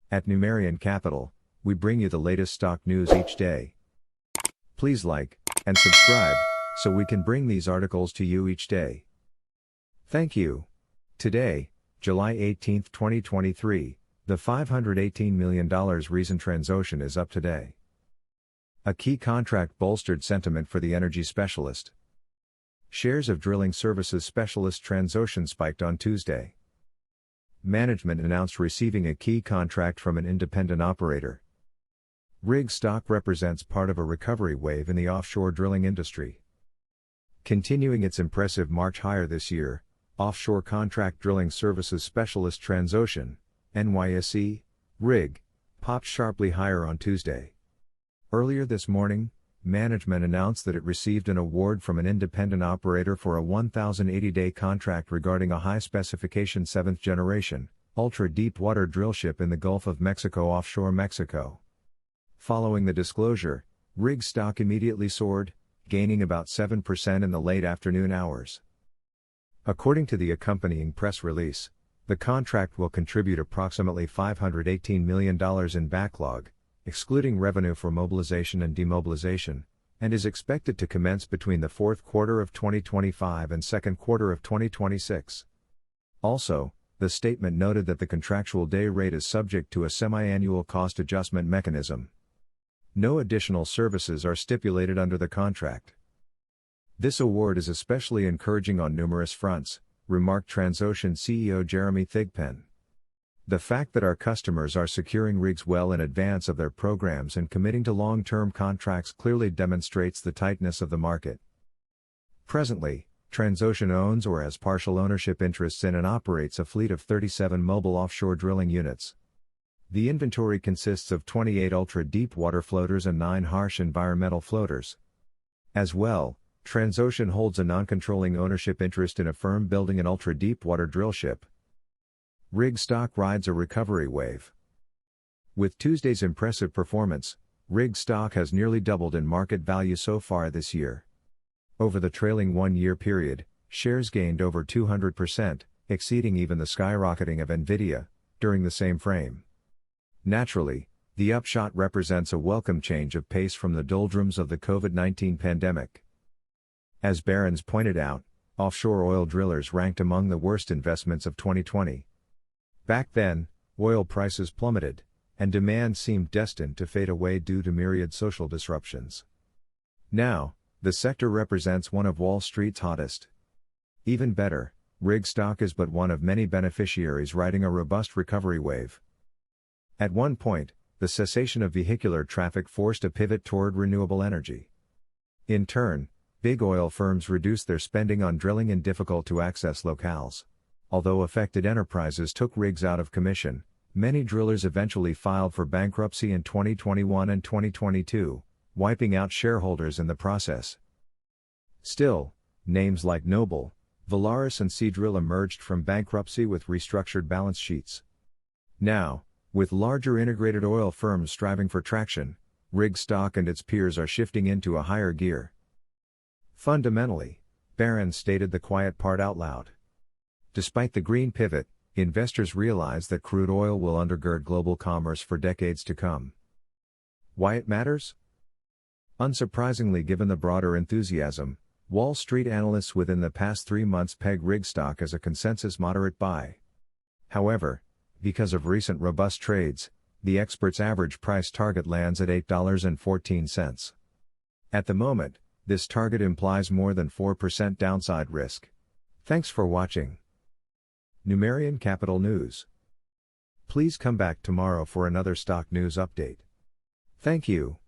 At Numerian Capital, we bring you the latest stock news each day. Please like and subscribe so we can bring these articles to you each day. Thank you. Today, July 18, 2023, the $518 million reason Transocean is up today. A key contract bolstered sentiment for the energy specialist. Shares of drilling services specialist Transocean spiked on Tuesday. Management announced receiving a key contract from an independent operator. Rig stock represents part of a recovery wave in the offshore drilling industry. Continuing its impressive march higher this year, offshore contract drilling services specialist Transocean, NYSE, Rig, popped sharply higher on Tuesday. Earlier this morning, management announced that it received an award from an independent operator for a 1,080-day contract regarding a high-specification 7th-generation, ultra-deep-water drillship in the Gulf of Mexico offshore Mexico. Following the disclosure, Rig stock immediately soared, gaining about 7% in the late afternoon hours. According to the accompanying press release, the contract will contribute approximately $518 million in backlog, excluding revenue for mobilization and demobilization, and is expected to commence between the fourth quarter of 2025 and second quarter of 2026. Also, the statement noted that the contractual day rate is subject to a semi-annual cost adjustment mechanism. No additional services are stipulated under the contract. This award is especially encouraging on numerous fronts, remarked Transocean CEO Jeremy Thigpen. The fact that our customers are securing rigs well in advance of their programs and committing to long-term contracts clearly demonstrates the tightness of the market. Presently, Transocean owns or has partial ownership interests in and operates a fleet of 37 mobile offshore drilling units. The inventory consists of 28 ultra-deep-water floaters and 9 harsh environmental floaters. As well, Transocean holds a non-controlling ownership interest in a firm building an ultra-deep-water drillship. Rig stock rides a recovery wave. With Tuesday's impressive performance, Rig stock has nearly doubled in market value so far this year. Over the trailing one-year period, shares gained over 200%, exceeding even the skyrocketing of Nvidia during the same frame. Naturally, the upshot represents a welcome change of pace from the doldrums of the COVID-19 pandemic. As Barron's pointed out, offshore oil drillers ranked among the worst investments of 2020. Back then, oil prices plummeted, and demand seemed destined to fade away due to myriad social disruptions. Now, the sector represents one of Wall Street's hottest. Even better, rig stock is but one of many beneficiaries riding a robust recovery wave. At one point, the cessation of vehicular traffic forced a pivot toward renewable energy. In turn, big oil firms reduced their spending on drilling in difficult-to-access locales. Although affected enterprises took rigs out of commission, many drillers eventually filed for bankruptcy in 2021 and 2022, wiping out shareholders in the process. Still, names like Noble, Valaris and Seadrill emerged from bankruptcy with restructured balance sheets. Now, with larger integrated oil firms striving for traction, rig stock and its peers are shifting into a higher gear. Fundamentally, Barron stated the quiet part out loud. Despite the green pivot, investors realize that crude oil will undergird global commerce for decades to come. Why it matters? Unsurprisingly, given the broader enthusiasm, Wall Street analysts within the past 3 months peg rig stock as a consensus moderate buy. However, because of recent robust trades, the experts' average price target lands at $8.14. At the moment, this target implies more than 4% downside risk. Thanks for watching. Numerian Capital News. Please come back tomorrow for another stock news update. Thank you.